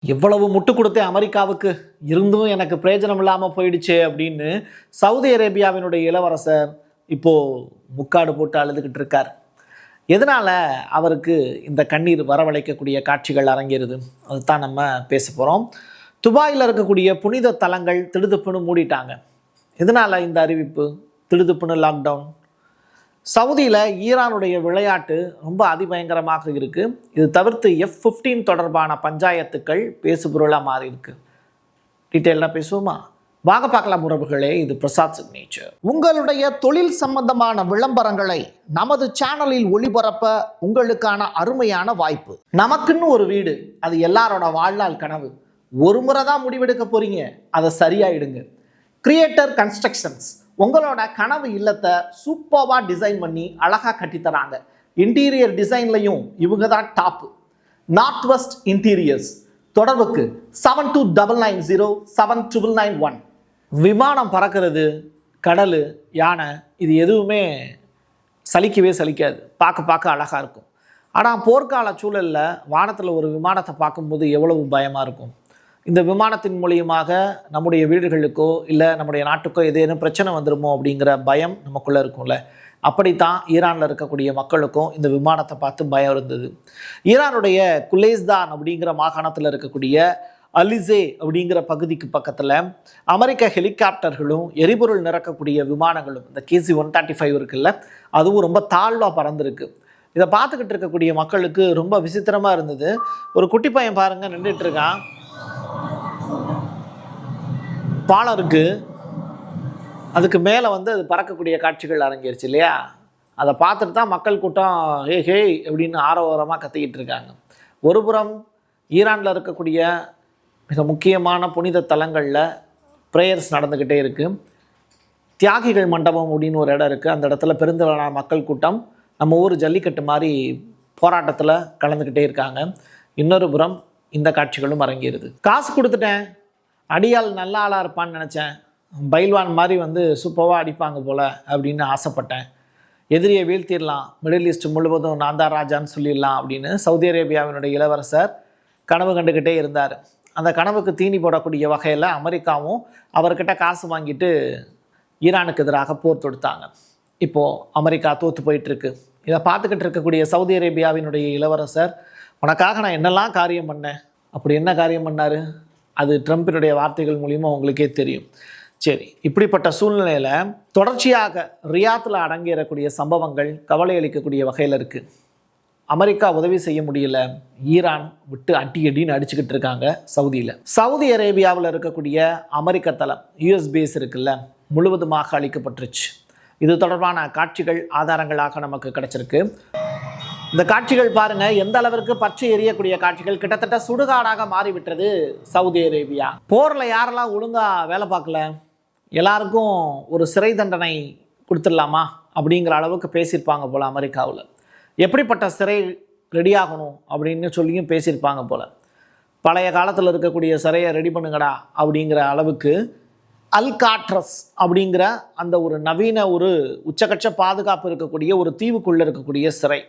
எவ்வளவு முட்டு கொடுத்தேன் அமெரிக்காவுக்கு, இருந்தும் எனக்கு பிரயோஜனம் இல்லாமல் போயிடுச்சே அப்படின்னு சவுதி அரேபியாவினுடைய இளவரசர் இப்போ முக்காடு போட்டு அழுதுகிட்டு இருக்கார். எதனால் அவருக்கு இந்த கண்ணீர் வரவழைக்கக்கூடிய காட்சிகள் அரங்கேறுது, அதுதான் நம்ம பேச போகிறோம். துபாயில் இருக்கக்கூடிய புனித தலங்கள் திடுதுப்புன்னு மூடிட்டாங்க. எதனால் இந்த அறிவிப்பு? திடுதுப்புன்னு லாக்டவுன். சவுதியில் ஈரானுடைய விளையாட்டு ரொம்ப அதிபயங்கரமாக இருக்குது. இது தவிர்த்து F-15 தொடர்பான பஞ்சாயத்துக்கள் பேசுபொருளாக மாறி இருக்கு. டீட்டெயிலாக பேசுவோமா? வாங்க பார்க்கலாம் உறவுகளே. இது பிரசாத் சிக்னேச்சர். உங்களுடைய தொழில் சம்பந்தமான விளம்பரங்களை நமது சேனலில் ஒளிபரப்ப உங்களுக்கான அருமையான வாய்ப்பு. நமக்குன்னு ஒரு வீடு, அது எல்லாரோட வாழ்நாள் கனவு. ஒரு முறை தான் முடிவெடுக்க போறீங்க, அதை சரியாயிடுங்க. கிரியேட்டர் கன்ஸ்ட்ரக்ஷன்ஸ் உங்களோட கனவு இல்லத்தை சூப்பராக டிசைன் பண்ணி அழகாக கட்டித்தராங்க. இன்டீரியர் டிசைன்லையும் இவங்க தான் டாப்பு. North west interiors. தொடர்புக்கு 72907991. விமானம் பறக்கிறது, கடல், யானை, இது எதுவுமே சலிக்கவே சலிக்காது. பார்க்க அழகாக இருக்கும். ஆனால் போர்க்கால சூழலில் வானத்தில் ஒரு விமானத்தை பார்க்கும்போது எவ்வளவு பயமாக இருக்கும். இந்த விமானத்தின் மூலியமாக நம்முடைய வீடுகளுக்கோ இல்லை நம்முடைய நாட்டுக்கோ ஏதேனும் பிரச்சனை வந்துடுமோ அப்படிங்கிற பயம் நமக்குள்ளே இருக்கும்ல. அப்படித்தான் ஈரானில் இருக்கக்கூடிய மக்களுக்கும் இந்த விமானத்தை பார்த்து பயம் இருந்தது. ஈரானுடைய குலேஸ்தான் அப்படிங்கிற மாகாணத்தில் இருக்கக்கூடிய அலிசே அப்படிங்கிற பகுதிக்கு பக்கத்தில் அமெரிக்க ஹெலிகாப்டர்களும் எரிபொருள் நிறக்கக்கூடிய விமானங்களும், இந்த KC-135 இருக்குல்ல, அதுவும் ரொம்ப தாழ்வாக பறந்துருக்கு. இதை பார்த்துக்கிட்டு இருக்கக்கூடிய மக்களுக்கு ரொம்ப விசித்திரமாக இருந்தது. ஒரு குட்டி பையன் பாருங்கள், நின்றுட்டு இருக்கான். பாலம் இருக்குது, அதுக்கு மேலே அது பறக்கக்கூடிய காட்சிகள் அரங்கேறிச்சு இல்லையா? அதை பார்த்துட்டு தான் மக்கள் கூட்டம் ஹே அப்படின்னு ஆரவாரமாக கத்திக்கிட்டு இருக்காங்க. ஒரு புறம் ஈரானில் இருக்கக்கூடிய மிக முக்கியமான புனித தலங்களில் ப்ரேயர்ஸ் நடந்துக்கிட்டே இருக்குது. தியாகிகள் மண்டபம் அப்படின்னு ஒரு இடம் இருக்குது. அந்த இடத்துல பெருந்திரளான மக்கள் கூட்டம் நம்ம ஊர் ஜல்லிக்கட்டு மாதிரி போராட்டத்தில் கலந்துக்கிட்டே இருக்காங்க. இன்னொரு புறம் இந்த காட்சிகளும் அரங்கேறுது. காசு கொடுத்துட்டேன், அடியால் நல்ல ஆளாக இருப்பான்னு நினச்சேன், பைல்வான் மாதிரி சூப்பராக அடிப்பாங்க போல் அப்படின்னு ஆசைப்பட்டேன், எதிரியை வீழ்த்திடலாம், மிடில் ஈஸ்ட் முழுவதும் நான் தான் ராஜான்னு சொல்லிடலாம் அப்படின்னு சவுதி அரேபியாவினுடைய இளவரசர் கனவு கண்டுக்கிட்டே இருந்தார். அந்த கனவுக்கு தீனி போடக்கூடிய வகையில் அமெரிக்காவும் அவர்கிட்ட காசு வாங்கிட்டு ஈரானுக்கு எதிராக போர் தொடுத்தாங்க. இப்போது அமெரிக்கா தோற்று போயிட்டுருக்கு. இதை பார்த்துக்கிட்டு இருக்கக்கூடிய சவுதி அரேபியாவினுடைய இளவரசர், உனக்காக நான் என்னெல்லாம் காரியம் பண்ணேன், அப்படி என்ன காரியம் பண்ணார்? அது ட்ரம்பினுடைய வார்த்தைகள் மூலிமா உங்களுக்கே தெரியும். சரி, இப்படிப்பட்ட சூழ்நிலையில் தொடர்ச்சியாக ரியாத்தில் அடங்கிடக்கூடிய சம்பவங்கள் கவலை அளிக்கக்கூடிய வகையில் இருக்குது. அமெரிக்கா உதவி செய்ய முடியல, ஈரான் விட்டு அடின்னு அடிச்சுக்கிட்டு இருக்காங்க சவுதியில். சவுதி அரேபியாவில் இருக்கக்கூடிய அமெரிக்க தளம் US பேஸ் இருக்குல்ல, முழுவதுமாக அழிக்கப்பட்டுருச்சு. இது தொடர்பான காட்சிகள் ஆதாரங்களாக நமக்கு கிடைச்சிருக்கு. இந்த காட்சிகள் பாருங்கள், எந்த அளவிற்கு பச்சை எரியக்கூடிய காட்சிகள். கிட்டத்தட்ட சுடுகாடாக மாறிவிட்டது சவுதி அரேபியா. போரில் யாரெல்லாம் ஒழுங்காக வேலை பார்க்கல, எல்லாருக்கும் ஒரு சிறை தண்டனை கொடுத்துடலாமா அப்படிங்கிற அளவுக்கு பேசியிருப்பாங்க போல் அமெரிக்காவில். எப்படிப்பட்ட சிறை ரெடியாகணும் அப்படின்னு சொல்லியும் பேசியிருப்பாங்க போல். பழைய காலத்தில் இருக்கக்கூடிய சிறையை ரெடி பண்ணுங்கடா அப்படிங்கிற அளவுக்கு அல்காட்ரஸ் அப்படிங்கிற அந்த ஒரு நவீன ஒரு உச்சகட்ச பாதுகாப்பு இருக்கக்கூடிய ஒரு தீவுக்குள்ளே இருக்கக்கூடிய சிறை.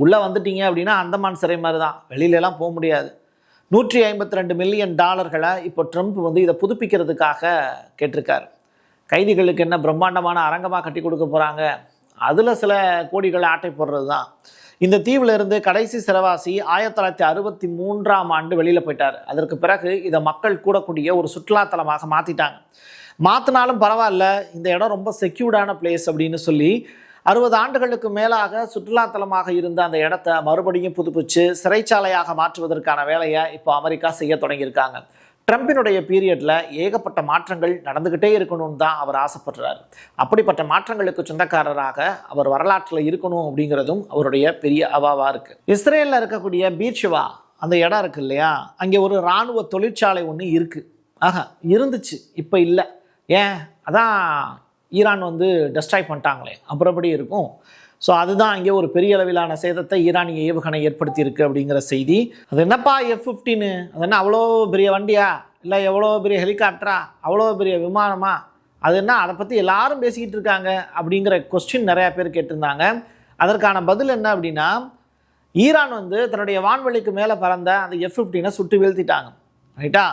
உள்ளே வந்துட்டீங்க அப்படின்னா அந்தமான் சிறை மாதிரி தான், வெளியிலலாம் போக முடியாது. $152 மில்லியன் இப்போ ட்ரம்ப் இதை புதுப்பிக்கிறதுக்காக கேட்டிருக்காரு. கைதிகளுக்கு என்ன பிரம்மாண்டமான அரங்கமாக கட்டி கொடுக்க போகிறாங்க, அதில் சில கோடிகளை ஆட்டை போடுறது தான். இந்த தீவில் இருந்து கடைசி சிறைவாசி 1963 வெளியில் போயிட்டார். அதற்கு பிறகு இதை மக்கள் கூடக்கூடிய ஒரு சுற்றுலாத்தலமாக மாற்றிட்டாங்க. மாற்றினாலும் பரவாயில்ல, இந்த இடம் ரொம்ப செக்யூர்டான பிளேஸ் அப்படின்னு சொல்லி 60 ஆண்டுகளுக்கு மேலாக சுற்றுலாத்தலமாக இருந்த அந்த இடத்த மறுபடியும் புதுப்பிச்சு சிறைச்சாலையாக மாற்றுவதற்கான வேலையை இப்போ அமெரிக்கா செய்ய தொடங்கியிருக்காங்க. ட்ரம்பினுடைய பீரியடில் ஏகப்பட்ட மாற்றங்கள் நடந்துக்கிட்டே இருக்கணும்னு தான் அவர் ஆசைப்படுறாரு. அப்படிப்பட்ட மாற்றங்களுக்கு சொந்தக்காரராக அவர் வரலாற்றில் இருக்கணும் அப்படிங்கிறதும் அவருடைய பெரிய அவாவாக இருக்குது. இஸ்ரேலில் இருக்கக்கூடிய பீர்ஷெவா அந்த இடம் இருக்குது இல்லையா, அங்கே ஒரு இராணுவ தொழிற்சாலை ஒன்று இருக்குது. இருந்துச்சு, இப்போ இல்லை. ஏன்? அதான் ஈரான் டெஸ்ட்ராய் பண்ணிட்டாங்களே, அப்புறம் எப்படி இருக்கும்? ஸோ அதுதான் இங்கே ஒரு பெரிய அளவிலான சேதத்தை ஈரானிய ஏவுகணை ஏற்படுத்தியிருக்கு அப்படிங்கிற செய்தி. அது என்னப்பா F-15, அது என்ன அவ்வளோ பெரிய வண்டியா, இல்லை எவ்வளோ பெரிய ஹெலிகாப்டரா, அவ்வளோ பெரிய விமானமா, அது என்ன, அதை பற்றி எல்லாரும் பேசிக்கிட்டு இருக்காங்க அப்படிங்கிற கொஸ்டின் நிறையா பேர் கேட்டிருந்தாங்க. அதற்கான பதில் என்ன அப்படின்னா, ஈரான் தன்னுடைய வான்வெளிக்கு மேலே பறந்த அந்த F-15 சுட்டு வீழ்த்திட்டாங்க. ரைட்டா.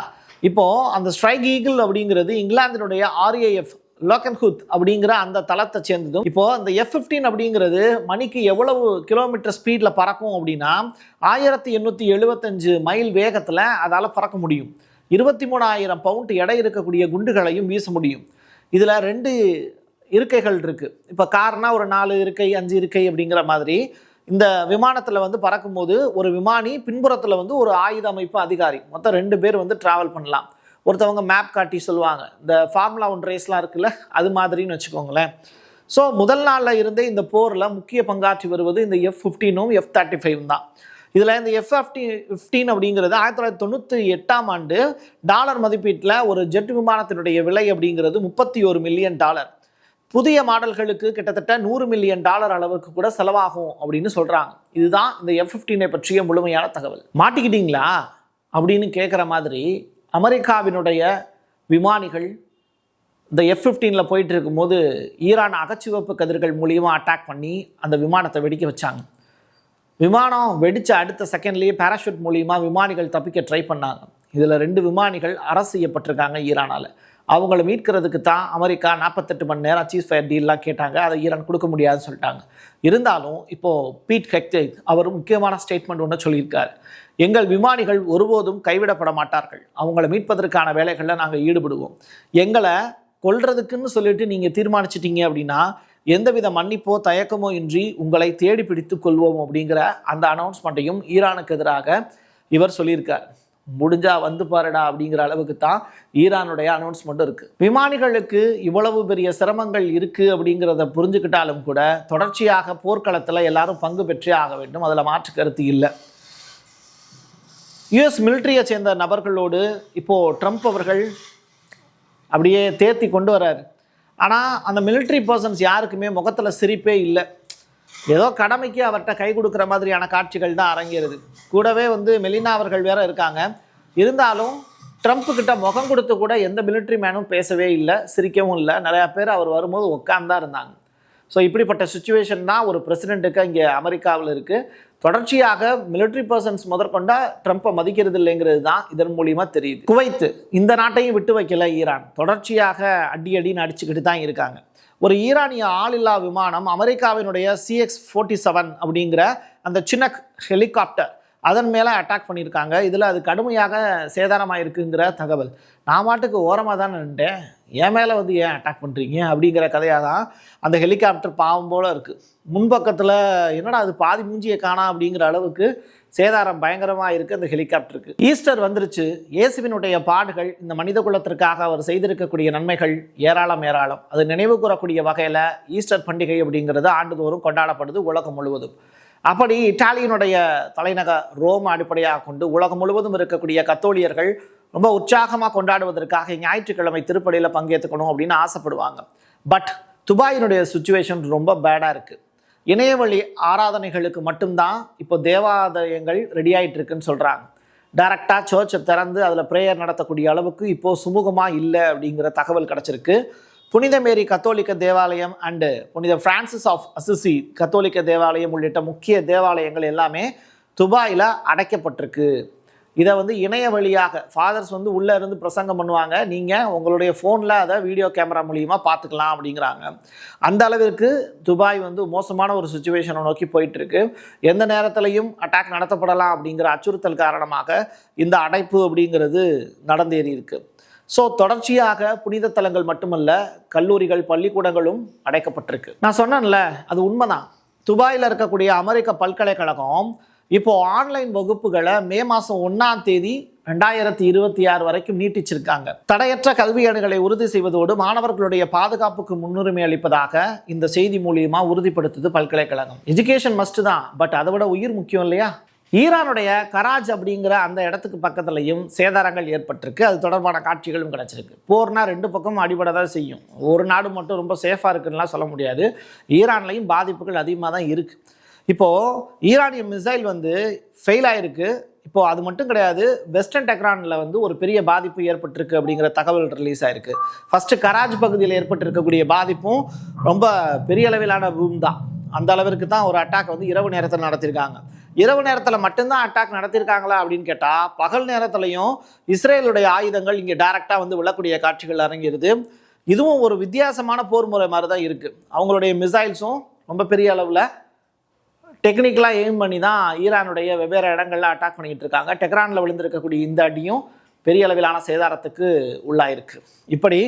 இப்போது அந்த ஸ்ட்ரைக் ஈகிள் அப்படிங்கிறது இங்கிலாந்தினுடைய RAF லோக்கன்ஹூத் அப்படிங்கிற அந்த தளத்தை சேர்ந்ததும். இப்போது அந்த F-15 அப்படிங்கிறது மணிக்கு எவ்வளவு கிலோமீட்டர் ஸ்பீடில் பறக்கும் அப்படின்னா 1875 மைல் வேகத்தில் அதால் பறக்க முடியும். 23,000 பவுண்ட் எடை இருக்கக்கூடிய குண்டுகளையும் வீச முடியும். இதில் 2 இருக்கைகள் இருக்குது. இப்போ கார்னால் ஒரு 4 இருக்கை 5 இருக்கை அப்படிங்கிற மாதிரி இந்த விமானத்தில் வந்து பறக்கும்போது ஒரு விமானி பின்புறத்தில் வந்து ஒரு ஆயுத அமைப்பு அதிகாரி மொத்தம் 2 பேர் வந்து ட்ராவல் பண்ணலாம். ஒருத்தவங்க மேப் காட்டி சொல்லுவாங்க, இந்த ஃபார்முலா 1 ரேஸ்லாம் இருக்குல்ல அது மாதிரின்னு வச்சுக்கோங்களேன். ஸோ முதல் நாளில் இருந்தே இந்த போரில் முக்கிய பங்காற்றி வருவது இந்த F-15ம் F-35 தான். இதில் இந்த F-15 அப்படிங்கிறது 1998ஆம் ஆண்டு டாலர் மதிப்பீட்டில் ஒரு ஜெட் விமானத்தினுடைய விலை அப்படிங்கிறது $31 மில்லியன். புதிய மாடல்களுக்கு கிட்டத்தட்ட $100 மில்லியன் அளவுக்கு கூட செலவாகும் அப்படின்னு சொல்கிறாங்க. இதுதான் இந்த F-15 பற்றிய முழுமையான தகவல். மாட்டிக்கிட்டீங்களா அப்படின்னு கேட்குற மாதிரி அமெரிக்காவினுடைய விமானிகள் இந்த F-15 போயிட்டு இருக்கும்போது ஈரான் அகச்சிவப்பு கதிர்கள் மூலியமாக அட்டாக் பண்ணி அந்த விமானத்தை வெடிக்க வச்சாங்க. விமானம் வெடித்த அடுத்த செகண்ட்லேயே பேராஷூட் மூலியமாக விமானிகள் தப்பிக்க ட்ரை பண்ணாங்க. இதில் 2 விமானிகள் அரசு செய்யப்பட்டிருக்காங்க ஈரானால். அவங்கள மீட்கிறதுக்கு தான் அமெரிக்கா 48 மணி நேரம் சீஸ்ஃபயர் டீல்லாம் கேட்டாங்க. அதை ஈரான் கொடுக்க முடியாதுன்னு சொல்லிட்டாங்க. இருந்தாலும் இப்போது பீட் ஹெக்செட் அவர் முக்கியமான ஸ்டேட்மெண்ட் ஒன்று சொல்லியிருக்காரு. எங்கள் விமானிகள் ஒருபோதும் கைவிடப்பட மாட்டார்கள். அவங்கள மீட்பதற்கான வேலைகளில் நாங்கள் ஈடுபடுவோம். எங்களை கொல்றதுக்குன்னு சொல்லிட்டு நீங்கள் தீர்மானிச்சிட்டீங்க அப்படின்னா எந்தவித மன்னிப்போ தயக்கமோ இன்றி உங்களை தேடி பிடித்து கொள்வோம் அப்படிங்கிற அந்த அனௌன்ஸ்மெண்ட்டையும் ஈரானுக்கு எதிராக இவர் சொல்லியிருக்கார். முடிஞ்சா வந்து பாருடா அப்படிங்கிற அளவுக்கு தான் ஈரானுடைய அனௌன்ஸ்மெண்ட்டும் இருக்குது. விமானிகளுக்கு இவ்வளவு பெரிய சிரமங்கள் இருக்குது அப்படிங்கிறத புரிஞ்சுக்கிட்டாலும் கூட தொடர்ச்சியாக போர்க்களத்தில் எல்லாரும் பங்கு பெற்றே ஆக வேண்டும். அதில் மாற்று கருத்து இல்லை. யுஎஸ் மிலிட்ரியை சேர்ந்த நபர்களோடு இப்போது ட்ரம்ப் அவர்கள் அப்படியே தேர்த்தி கொண்டு வர்றாரு. ஆனால் அந்த மிலிட்ரி பர்சன்ஸ் யாருக்குமே முகத்தில் சிரிப்பே இல்லை. ஏதோ கடமைக்கு அவர்கிட்ட கை கொடுக்குற மாதிரியான காட்சிகள் தான் அரங்கேறுது. கூடவே வந்து மெலினா அவர்கள் வேற இருக்காங்க. இருந்தாலும் ட்ரம்ப் கிட்ட முகம் கொடுத்து கூட எந்த மிலிட்ரி மேனும் பேசவே இல்லை, சிரிக்கவும் இல்லை. நிறையா பேர் அவர் வரும்போது உட்கார்ந்தான் இருந்தாங்க. ஸோ இப்படிப்பட்ட சுச்சுவேஷன் தான் ஒரு பிரசிடெண்ட்டுக்கு இங்கே அமெரிக்காவில் இருக்குது. தொடர்ச்சியாக மிலிட்ரி பர்சன்ஸ் முதற்கொண்டா ட்ரம்ப்பை மதிக்கிறது இல்லைங்கிறது தான் இதன் மூலியமாக தெரியுது. குவைத்து இந்த நாட்டையும் விட்டு வைக்கல ஈரான். தொடர்ச்சியாக அடின்னு அடிச்சுக்கிட்டு தான் இருக்காங்க. ஒரு ஈரானிய ஆளில்லா விமானம் அமெரிக்காவினுடைய CX-47 அப்படிங்கிற அந்த சின்ன ஹெலிகாப்டர் அதன் மேலே அட்டாக் பண்ணியிருக்காங்க. இதில் அது கடுமையாக சேதாரமாக இருக்குங்கிற தகவல். நான் மாட்டுக்கு ஓரமாக தான் நின்றுட்டேன், என் மேலே வந்து ஏன் அட்டாக் பண்ணுறீங்க அப்படிங்கிற கதையாக தான் அந்த ஹெலிகாப்டர் பாவம் போல் இருக்குது. முன்பக்கத்தில் என்னடா அது பாதி மூஞ்சியை காணா அப்படிங்கிற அளவுக்கு சேதாரம் பயங்கரமாக இருக்குது அந்த ஹெலிகாப்டருக்கு. ஈஸ்டர் வந்துருச்சு. இயேசுவினுடைய பாடுகள், இந்த மனித குலத்திற்காக அவர் செய்திருக்கக்கூடிய நன்மைகள் ஏராளம். அது நினைவு கூறக்கூடிய வகையில் ஈஸ்டர் பண்டிகை அப்படிங்கிறது ஆண்டுதோறும் கொண்டாடப்படுது உலகம் முழுவதும். அப்படி இத்தாலியினுடைய தலைநகர் ரோம் அடிப்படையாக கொண்டு உலகம் முழுவதும் இருக்கக்கூடிய கத்தோலியர்கள் ரொம்ப உற்சாகமாக கொண்டாடுவதற்காக ஞாயிற்றுக்கிழமை திருப்பலியில் பங்கேற்றுக்கணும் அப்படின்னு ஆசைப்படுவாங்க. பட் துபாயினுடைய சுச்சுவேஷன் ரொம்ப பேடாக இருக்குது. இணையவழி ஆராதனைகளுக்கு மட்டும்தான் இப்போ தேவாலயங்கள் ரெடி ஆகிட்டு இருக்குன்னு சொல்கிறாங்க. டைரெக்டாக சர்ச்சை திறந்து அதில் ப்ரேயர் நடத்தக்கூடிய அளவுக்கு இப்போது சுமூகமாக இல்லை அப்படிங்கிற தகவல் கிடச்சிருக்கு. புனித மேரி கத்தோலிக்க தேவாலயம் அண்டு புனித பிரான்சிஸ் ஆஃப் அசிசி கத்தோலிக்க தேவாலயம் உள்ளிட்ட முக்கிய தேவாலயங்கள் எல்லாமே துபாயில் அடைக்கப்பட்டிருக்கு. இதை வந்து இணைய வழியாக ஃபாதர்ஸ் வந்து உள்ளே இருந்து பிரசங்கம் பண்ணுவாங்க, நீங்கள் உங்களுடைய ஃபோனில் அதை வீடியோ கேமரா மூலியமாக பார்த்துக்கலாம் அப்படிங்கிறாங்க. அந்த அளவிற்கு துபாய் வந்து மோசமான ஒரு சுச்சுவேஷனை நோக்கி போயிட்டுருக்கு. எந்த நேரத்திலையும் அட்டாக் நடத்தப்படலாம் அப்படிங்கிற அச்சுறுத்தல் காரணமாக இந்த அடைப்பு அப்படிங்கிறது நடந்தேறி இருக்குது. ஸோ தொடர்ச்சியாக புனித தலங்கள் மட்டுமல்ல, கல்லூரிகள் பள்ளிக்கூடங்களும் அடைக்கப்பட்டிருக்கு. நான் சொன்னேன்ல, அது உண்மைதான். துபாயில் இருக்கக்கூடிய அமெரிக்க பல்கலைக்கழகம் இப்போது ஆன்லைன் வகுப்புகளை மே மாதம் 1ஆம் தேதி 2026 வரைக்கும் நீட்டிச்சிருக்காங்க. தடையற்ற கல்வி அணுகளை உறுதி செய்வதோடு மாணவர்களுடைய பாதுகாப்புக்கு முன்னுரிமை அளிப்பதாக இந்த செய்தி மூலியமாக உறுதிப்படுத்துது பல்கலைக்கழகம். எஜுகேஷன் மஸ்ட் தான், பட் அதை விட உயிர் முக்கியம் இல்லையா? ஈரானுடைய கராஜ் அப்படிங்கிற அந்த இடத்துக்கு பக்கத்துலையும் சேதாரங்கள் ஏற்பட்டிருக்கு. அது தொடர்பான காட்சிகளும் கிடச்சிருக்கு. போர்னா 2 பக்கமும் அடிபட தான் செய்யும். ஒரு நாடு மட்டும் ரொம்ப சேஃபாக இருக்குன்னுலாம் சொல்ல முடியாது. ஈரான்லையும் பாதிப்புகள் அதிகமாக தான் இருக்குது. இப்போது ஈரானிய மிசைல் வந்து ஃபெயில் ஆகிருக்கு. இப்போது அது மட்டும் கிடையாது, வெஸ்டர்ன் டெக்ரானில் வந்து ஒரு பெரிய பாதிப்பு ஏற்பட்டிருக்கு அப்படிங்கிற தகவல் ரிலீஸ் ஆகிருக்கு. ஃபஸ்ட்டு கராஜ் பகுதியில் ஏற்பட்டிருக்கக்கூடிய பாதிப்பும் ரொம்ப பெரிய அளவிலான பூம் தான். அந்த அளவிற்கு தான் ஒரு அட்டாக் வந்து இரவு நேரத்தில் நடத்தியிருக்காங்க. இரவு நேரத்தில் மட்டும்தான் அட்டாக் நடத்தியிருக்காங்களா அப்படின்னு கேட்டால் பகல் நேரத்துலையும் இஸ்ரேலுடைய ஆயுதங்கள் இங்கே டைரெக்டாக வந்து விழக்கூடிய காட்சிகள் அரங்கிருது. இதுவும் ஒரு வித்தியாசமான போர் முறை மாதிரி தான் இருக்குது. அவங்களுடைய மிசைல்ஸும் ரொம்ப பெரிய அளவில் டெக்னிக்கலாக எய்ம் பண்ணி தான் ஈரானுடைய வெவ்வேறு இடங்களில் அட்டாக் பண்ணிக்கிட்டு இருக்காங்க. டெஹ்ரானில் விழுந்திருக்கக்கூடிய இந்த அடியும் பெரிய அளவிலான சேதாரத்துக்கு உள்ளாயிருக்கு. இப்படி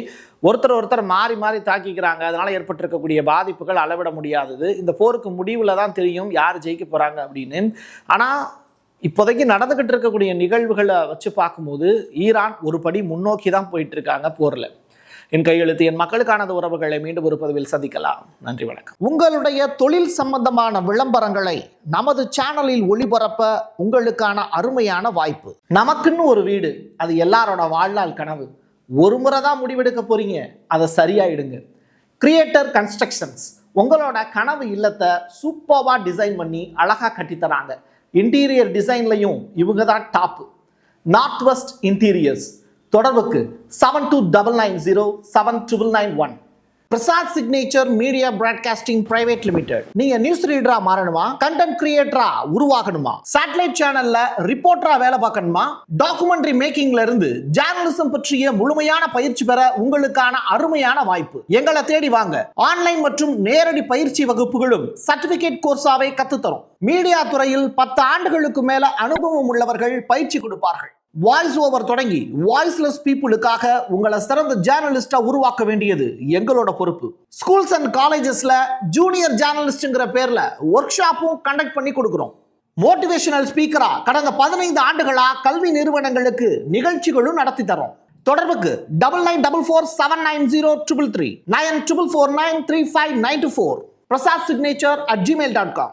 ஒருத்தர் மாறி மாறி தாக்கிக்கிறாங்க. அதனால் ஏற்பட்டிருக்கக்கூடிய பாதிப்புகள் அளவிட முடியாதது. இந்த போருக்கு முடிவில் தான் தெரியும் யார் ஜெயிக்க போகிறாங்க அப்படின்னு. ஆனால் இப்போதைக்கு நடந்துக்கிட்டு இருக்கக்கூடிய நிகழ்வுகளை வச்சு பார்க்கும்போது ஈரான் ஒரு படி முன்னோக்கி தான் போயிட்டு இருக்காங்க போரில். என் கையெழுத்து என் மக்களுக்கானது உறவுகளை மீண்டும் ஒரு பதிவில் சந்திக்கலாம். நன்றி, வணக்கம். உங்களுடைய தொழில் சம்பந்தமான விளம்பரங்களை நமது சேனலில் ஒளிபரப்ப உங்களுக்கான அருமையான வாய்ப்பு. நமக்குன்னு ஒரு வீடு, அது எல்லாரோட வாழ்நாள் கனவு. ஒரு முறை தான் முடிவெடுக்க போறீங்க, அதை சரியாயிடுங்க. கிரியேட்டர் கன்ஸ்ட்ரக்ஷன்ஸ் உங்களோட கனவு இல்லத்தை சூப்பர்வா டிசைன் பண்ணி அழகா கட்டித்தராங்க. இன்டீரியர் டிசைன்லையும் இவங்க தான் டாப். North west interiors. தொடர்புக்கு 72907991. Prasad signature media broadcasting private limited. நீங்க நியூஸ் ரீடரா மாறணுமா, கண்டென்ட் கிரியேட்டரா உருவாகணுமா, சேட்டலைட் சேனல்ல ரிப்போர்ட்டரா வேலை பார்க்கணுமா, டாக்குமெண்ட்ரி மேக்கிங்ல இருந்து ஜேர்னலிசம் பற்றிய முழுமையான பயிற்சி பெற உங்களுக்கான அருமையான வாய்ப்பு. எங்களை தேடி வாங்க. ஆன்லைன் மற்றும் நேரடி பயிற்சி வகுப்புகளும் சர்டிபிகேட் கோர்ஸாவே கத்துத்தரும். மீடியா துறையில் 10 ஆண்டுகளுக்கு மேல அனுபவம் உள்ளவர்கள் பயிற்சி கொடுப்பார்கள். வாய்ஸ் ஓவர் தொடங்கி வாய்ஸ்லெஸ் பீப்புளுக்காக உங்களை சிறந்த ஜேர்னலிஸ்டா உருவாக்க வேண்டியது எங்களோட பொறுப்பு. ஸ்கூல்ஸ் அண்ட் காலேஜஸ்ல ஜூனியர் ஜேர்னலிஸ்ட்ங்கிற பேர்ல ஒர்க் ஷாப்பும் கண்டக்ட் பண்ணி கொடுக்கிறோம். மோட்டிவேஷனல் ஸ்பீக்கரா கடந்த 15 ஆண்டுகளா கல்வி நிறுவனங்களுக்கு நிகழ்ச்சிகளும் நடத்தி தரோம். தொடர்புக்கு 9944790333 94493594. prasad signature@gmail.com.